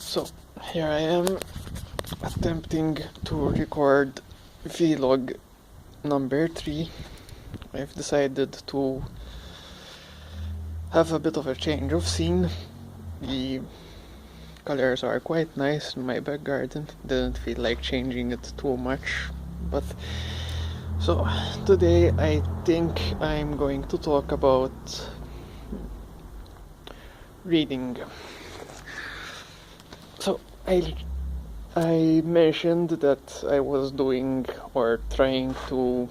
So, here I am attempting to record vlog number 3. I've decided to have a bit of a change of scene. The colors are quite nice in my back garden. Didn't feel like changing it too much. But so today I think I'm going to talk about reading. So I mentioned that I was doing or trying to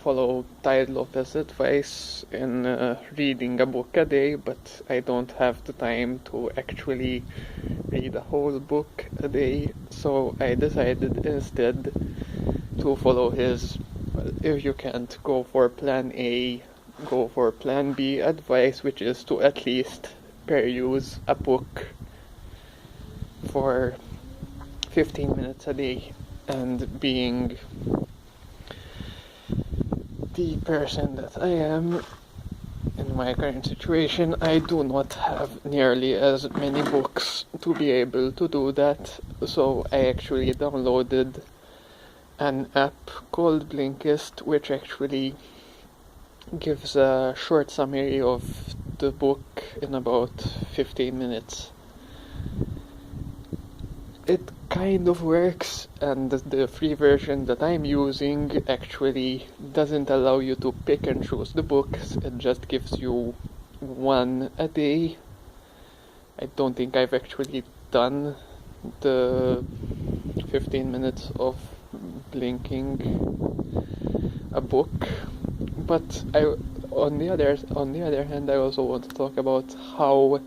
follow Tide Lopez's advice in reading a book a day, but I don't have the time to actually read a whole book a day, so I decided instead to follow his, if you can't go for plan A, go for plan B advice, which is to at least peruse a book for 15 minutes a day. And being the person that I am in my current situation, I do not have nearly as many books to be able to do that, so I actually downloaded an app called Blinkist, which actually gives a short summary of the book in about 15 minutes. It kind of works, and the free version that I'm using actually doesn't allow you to pick and choose the books. It just gives you one a day. I don't think I've actually done the 15 minutes of blinking a book, but on the other hand, I also want to talk about how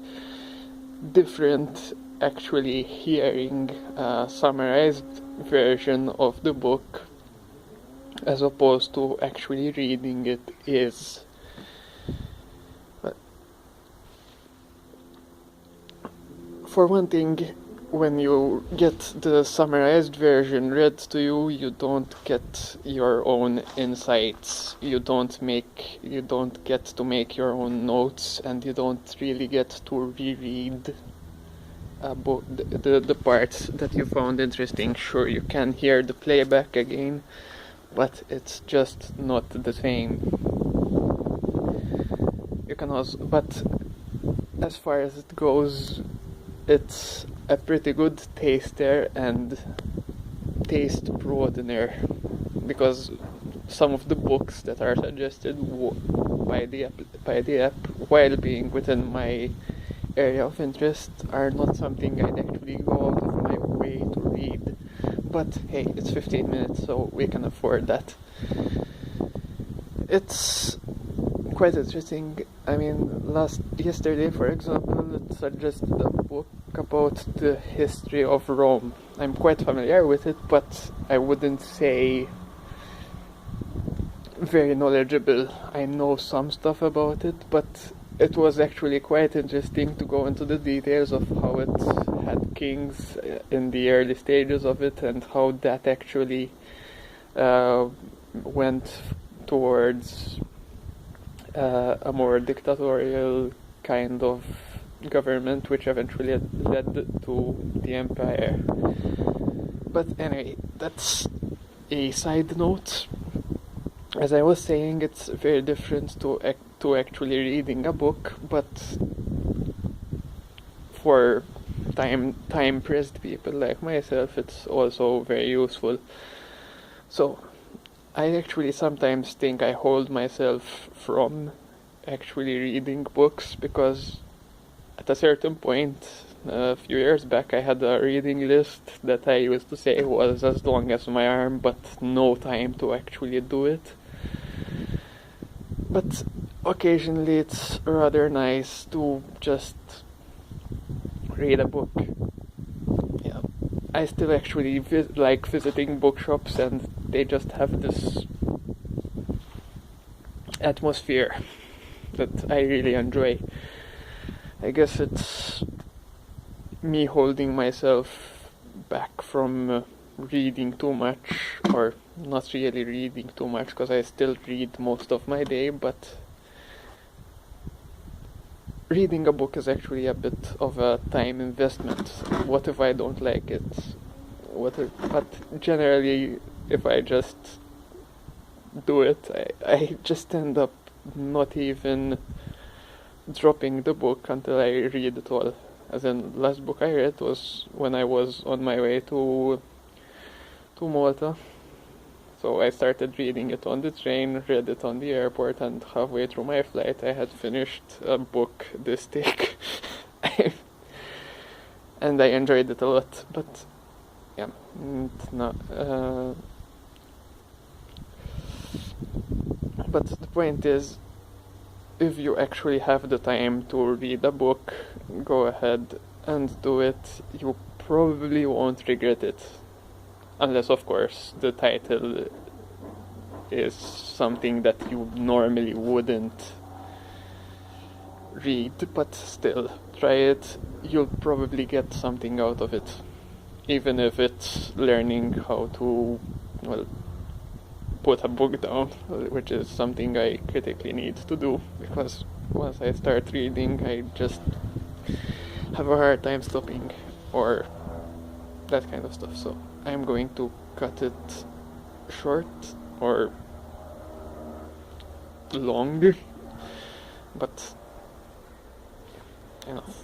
different actually hearing a summarized version of the book as opposed to actually reading it is. But for one thing, when you get the summarized version read to you, you don't get your own insights, you don't get to make your own notes, and you don't really get to reread a book, the parts that you found interesting. Sure, you can hear the playback again, but it's just not the same. You can also, but as far as it goes, it's a pretty good taster and taste broadener, because some of the books that are suggested by the app, while being within my area of interest, are not something I'd actually go out of my way to read. But hey, it's 15 minutes, so we can afford that. It's quite interesting. I mean, yesterday, for example, it suggested a book about the history of Rome. I'm quite familiar with it, but I wouldn't say very knowledgeable. I know some stuff about it, but it was actually quite interesting to go into the details of how it had kings in the early stages of it, and how that actually went towards a more dictatorial kind of government, which eventually led to the empire. But anyway, that's a side note. As I was saying, it's very different to actually reading a book, but for time-pressed people like myself, it's also very useful. So I actually sometimes think I hold myself from actually reading books, because at a certain point, a few years back, I had a reading list that I used to say was as long as my arm, but no time to actually do it. But occasionally it's rather nice to just read a book. Yeah, I still actually like visiting bookshops, and they just have this atmosphere that I really enjoy. I guess it's me holding myself back from reading too much, or not really reading too much, because I still read most of my day, but reading a book is actually a bit of a time investment. What if I don't like it? But generally, if I just do it, I just end up not even dropping the book until I read it all. As in, last book I read was when I was on my way to Malta. So I started reading it on the train, read it on the airport, and halfway through my flight I had finished a book this thick. And I enjoyed it a lot, but yeah, no. But the point is, if you actually have the time to read a book, go ahead and do it. You probably won't regret it. Unless, of course, the title is something that you normally wouldn't read, but still, try it. You'll probably get something out of it. Even if it's learning how to, well, put a book down, which is something I critically need to do, because once I start reading, I just have a hard time stopping, or that kind of stuff. So I'm going to cut it short or long, but enough.